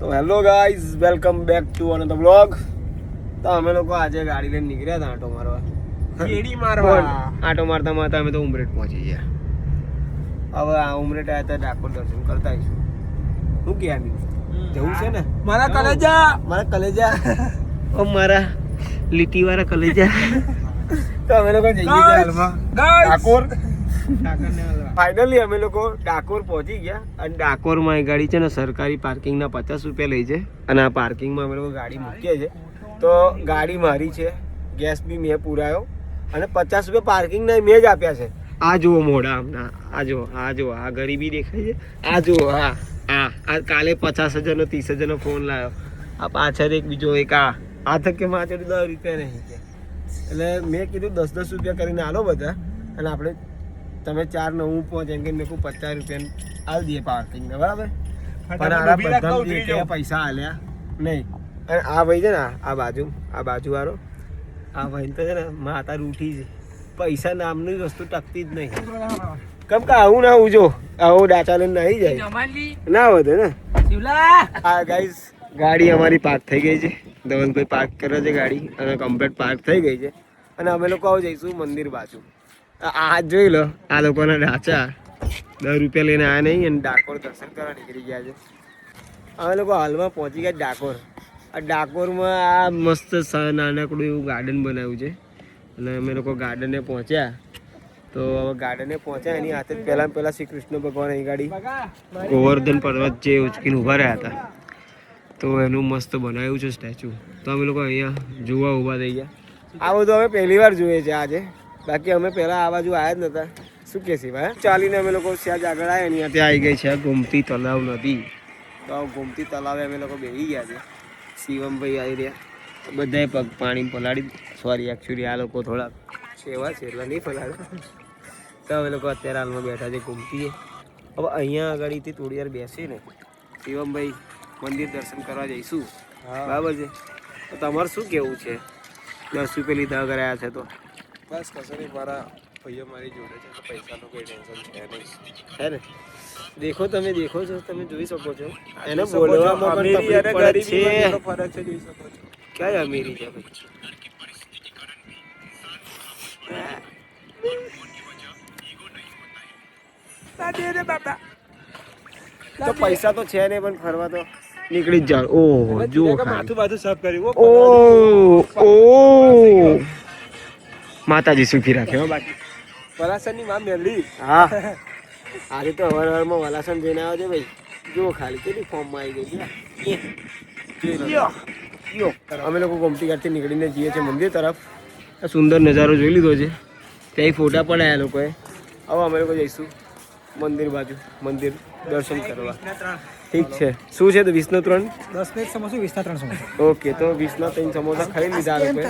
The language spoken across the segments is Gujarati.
તો hello guys, welcome back to another vlog. તો અમે લોકો આજે ગાડી લઈને નીકળ્યા હતા આંટો મારવા. આંટો મારતા મારતા અમે તો ઉમરેઠ પહોંચી ગયા. હવે આ ઉમરેઠ આવ્યા હતા ડાકોર દર્શન કરતા આવીશું. શું કે જવું છે ને મારા કલેજા ઓ મારા લીટી વાળા કલેજા. તો અમે લોકો જઈએ છીએ હાલમાં ડાકોર. ફાઇનલી અમે લોકો ડાકોર પહોંચી ગયા અને ડાકોરમાં એ ગાડી છે ને સરકારી પાર્કિંગના 50 રૂપિયા લઈ છે અને આ પાર્કિંગમાં અમે લોકો ગાડી મૂકીએ છીએ. તો ગાડી મારી છે, ગેસ બી મેં પુરાયો અને 50 રૂપિયા પાર્કિંગના મેં જ આપ્યા છે. આ જુઓ મોઢા આમના, આ જુઓ આ ગરીબી દેખાય છે. આ જુઓ આ કાલે 50,000 નો 30,000 નો ફોન લાવ્યો. આ પાછળ એક બીજો એક આ તક કે મારે 10 રૂપિયા નહીં કે એટલે મેં કીધું 10-10 રૂપિયા કરીને આલો બધા અને આપણે તમે 4-9 પહોંચ એમ કે મેં કહું 50 રૂપિયા આલ દઈએ પાર્કિંગને, બરાબર. પણ આ બધા પૈસા આલ્યા નહીં. અને આ ભાઈ છે ને આ બાજુ વાળો આ ભાઈ તો છે ને માતા રૂઠી છે. પૈસા નામની વસ્તુ ટકતી જ નહીં. કેમ કે આવું ના આવું જો આવું ડાચા લઈને નહીં જાય ના વધે ને. આ ગાઈઝ ગાડી અમારી પાર્ક થઈ ગઈ છે. ધવલભાઈ પાર્ક કરે છે ગાડી અને કમ્પ્લીટ પાર્ક થઈ ગઈ છે અને અમે લોકો આવું જઈશું મંદિર બાજુ. આ જોઈ લો આ લોકોના ઢાંચા 10 રૂપિયા લઈને આવ્યા નહીં અને ડાકોર દર્શન કરવા નીકળી ગયા છે. અમે લોકો હાલમાં પહોંચી ગયા ડાકોર. આ ડાકોરમાં આ મસ્ત નાનકડું એવું ગાર્ડન બનાવ્યું છે અને અમે લોકો ગાર્ડને પહોંચ્યા. તો હવે ગાર્ડને પહોંચ્યા એની હાથે પહેલાં શ્રી કૃષ્ણ ભગવાન અહીં ગાડી ગોવર્ધન પર્વત જે ઉચકીને ઊભા રહ્યા હતા તો એનું મસ્ત બનાવ્યું છે સ્ટેચ્યુ. તો અમે લોકો અહીંયા જોવા ઊભા થઈ ગયા. આ બધું અમે પહેલી વાર જોઈએ છે આજે, બાકી અમે પહેલાં આ બાજુ આવ્યા જ નહોતા. શું કે છે ભાઈ? ચાલીને અમે લોકો ત્યાં જ આગળ આવ્યા ને ત્યાં આવી ગઈ છે ગોમતી તલાવ નદી. તો ગોમતી તલાવે અમે લોકો બેસી ગયા છે. શિવમભાઈ આવી રહ્યા, બધાએ પગ પાણી પલાળી. સોરી એકચ્યુઅલી આ લોકો થોડા સેવા છે એટલે નહીં પલાળે. તો અમે લોકો અત્યારે હાલમાં બેઠા છે ગોમતીએ. હવે અહીંયા આગળથી થોડી વાર બેસીને શિવમભાઈ મંદિર દર્શન કરવા જઈશું, બરાબર છે. તો તમારે શું કહેવું છે? 10 રૂપિયા લીધા વગર આવ્યા છે તો બસ કશો નહીં, મારા ભાઈઓ મારી જોડે છે તો પૈસાનું કોઈ ટેન્શન છે નહીં, હે ને? દેખો તમે તમે જોઈ શકો છો એને બોલવામાં પણ તકલીફ પડે છે. ફરક છે, જોઈ શકો છો. ક્યાં અમીરી છે ભાઈ? તો પૈસા તો છે નહીં પણ ફરવા તો નીકળી જ જાવ. ઓહ જો માથું બાથું સાફ કર્યું. ઓ માતાજી સુખી રાખે હો. બાકી પલાસની માં મેલી. હા આજે તો હવારમાં વલાસણ જઈને આવ્યો છે ભાઈ. જો ખાલી કેટલી ફોર્મમાં આવી ગઈ છે. અમે લોકો ગોમતી ઘાટથી નીકળીને જઈએ છીએ મંદિર તરફ. આ સુંદર નજારો જોઈ લીધો છે, ત્યાં ફોટા પણ આવ્યા લોકોએ. હવે અમે લોકો જઈશું મંદિર બાજુ, મંદિર દર્શન કરવા. ઠીક છે. શું છે તો 20 નો 3? 10 પ્લેટ સમોસા, 20 ના 3 સમોસા. ઓકે, તો 20 ના 3 સમોસા ખાઈ લીધા લોકોએ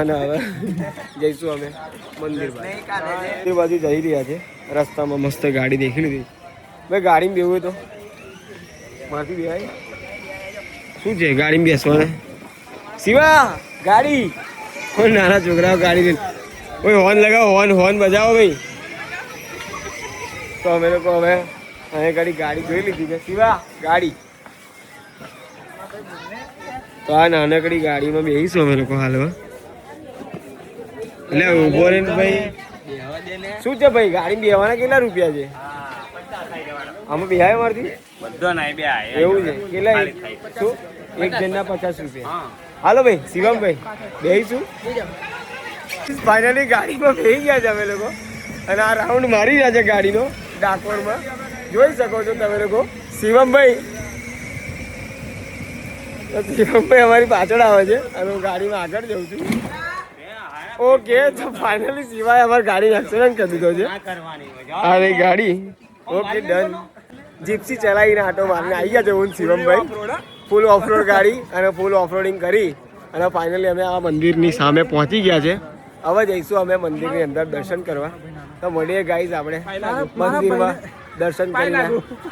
અને હવે જઈશું અમે મંદિર બાજુ. એ બાજુ જઈ રહ્યા છે. રસ્તામાં મસ્ત ગાડી દેખી લીધી. ભાઈ ગાડીમાં બેવું હોય તો માથી બેવાય? શું છે ગાડીમાં બેસવાને? શિવા ગાડી કોઈ નાના છોકરાઓ ગાડી લઈને કોઈ હોર્ન લગાવો, હોર્ન બજાવો ભાઈ. તો અમે લોકો હવે અહીંયા ગાડી જોઈ લીધી છે. શિવા ગાડી. તો આ નાનકડી ગાડીમાં બેસીશું અમે લોકો હાલમાં. એટલે ઉભો રહીને ભાઈ શું છે ભાઈ ગાડી બેવાના કેટલા રૂપિયા છે? આમાં બેહાય મારથી એવું છે? કેટલા? શું એક જણના 50 રૂપિયા? હાલો ભાઈ શિવમભાઈ બેસીશું. ફાઇનલી ગાડીમાં બેસી ગયા છે અમે લોકો અને આ રાઉન્ડ મારી રહ્યા છે ગાડીનો ડાકોરમાં. જોઈ શકો છો તમે લોકો. શિવમભાઈ અમારી પાછળ આવે છે અને હું ગાડીમાં આગળ જઉં છું. ઓકે, તો ફાઇનલી શિવાય અમારી ગાડી એક્સિડન્ટ કરી દીધો છે. આ રહી ગાડી. Okay done. જીપ્સી ચલાવીને આટો મારીને આવી ગયા છે હું શિવમભાઈ. ફૂલ ઓફરોડ ગાડી અને ફૂલ ઓફરોડિંગ કરી અને ફાઇનલી અમે આ મંદિરની સામે પહોંચી ગયા છે. હવે જઈશું અમે મંદિરની અંદર દર્શન કરવા. તો મળીએ ગાઈઝ આપણે મંદિરમાં. દર્શન કરીને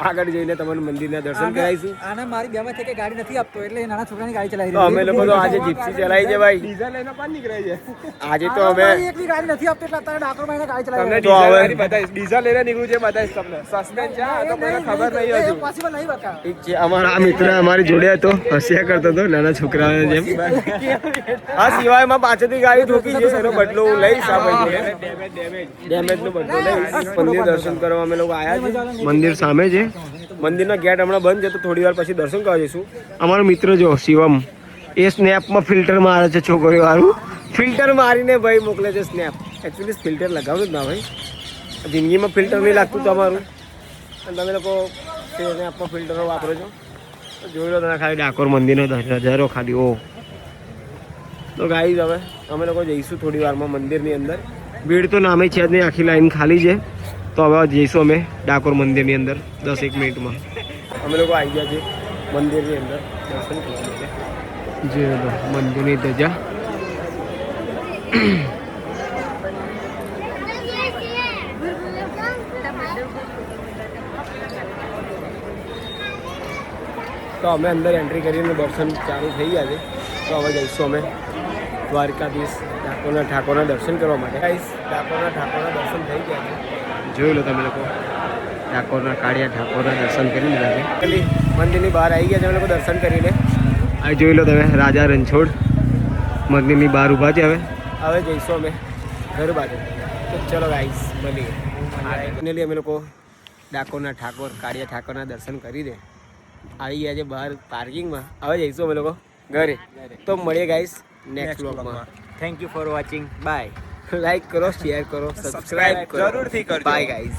આગળ જઈને તમને મંદિરના દર્શન કરાવીશું. આને મારી બેમાં છે કે ગાડી નથી આપતો એટલે નાના છોકરાની ગાડી ચલાવી તો અમે લોકો તો આજે જીપ્સી ચલાવી છે ભાઈ. ડીઝલ લઈને પણ નીકળાય છે. આજે તો અમે એકલી ગાડી નથી આપતો એટલે અત્યારે ડાકોરમાં એને ગાડી તમને ચલાવી તો હવે- ડીઝલ ગાડી બતાવીશ. ડીઝલ લઈને નીકળું છે બતાવીશ તમને. સસ્પેન્સ છે આ તો કોઈને ખબર નહીં હજુ. પોસિબલ નહીં બકા. ઠીક છે. અમારા આ મિત્ર અમારી જોડે હતો, હસ્યા કરતો હતો નાના છોકરાઓને જેમ. આ સિવાયમાં પાછળથી ગાડી ઠોકી છે, એનો બદલો હું લઈશ. આ ભાઈ ડેમેજ નો બદલો લઈશ. મંદિર દર્શન કરવા અમે લોકો આવ્યા છે. મંદિર સામે છે. મંદિરનો ગેટ હમણાં બંધ છે, તો થોડી વાર પછી દર્શન કરવા જઈશું. અમારો મિત્ર જો શિવમ, એ સ્નેપમાં ફિલ્ટર મારે છે છોકરીઓ વાળું. ફિલ્ટર મારીને ભાઈ મોકલે છે સ્નેપ. એકચ્યુઅલી ફિલ્ટર લગાવવું જ ના ભાઈ, જિંદગીમાં ફિલ્ટર નહીં લાગતું તમારું, અને તમે લોકો સ્નેપમાં ફિલ્ટરો વાપરો છો. તો જોઈ લો તમે ખાલી ડાકોર મંદિરનો નજારો ખાલી. ઓ તો ગાઈસ હવે અમે લોકો જઈશું થોડી વારમાં મંદિરની અંદર. ભીડ તો નામે છે જ નહીં, આખી લાઈન ખાલી છે. તો હવે જઈશું અમે ડાકોર મંદિરની અંદર 10-1 મિનિટમાં. અમે લોકો આવી ગયા છીએ મંદિરની અંદર દર્શન કરવા માટે. જે મંદિરની ધજા તો અમે અંદર એન્ટ્રી કરીને દર્શન ચાલુ થઈ ગયા છે. તો હવે જઈશું અમે દ્વારકાધીશ ઠાકોરના દર્શન કરવા માટે. ગાઈસ ડાકોરના ઠાકોરના દર્શન થઈ ગયા છે. જોઈ લો તમે લોકો ડાકોરના કાળિયા ઠાકોરના દર્શન કરી લીધા છે. પેલી મંદિરની બહાર આવી ગયા છે અમે લોકો દર્શન કરીને. આ જોઈ લો તમે રાજા રણછોડ મંદિરની બહાર ઊભા છે. હવે જઈશું અમે ઘર બાજુ. તો ચલો ગાઈસ મળીએ. ફાઇનલી અમે લોકો ડાકોરના કાળિયા ઠાકોરના દર્શન કરી દે આવી ગયા છે બહાર પાર્કિંગમાં. હવે જઈશું અમે લોકો ઘરે. તો મળીએ ગાઈસ નેક્સ્ટ વ્લોગમાં. Thank you for watching. Bye. Like કરો, શેર કરો, સબસ્ક્રાઇબ કરો. જરૂરથી કરજો. Bye guys.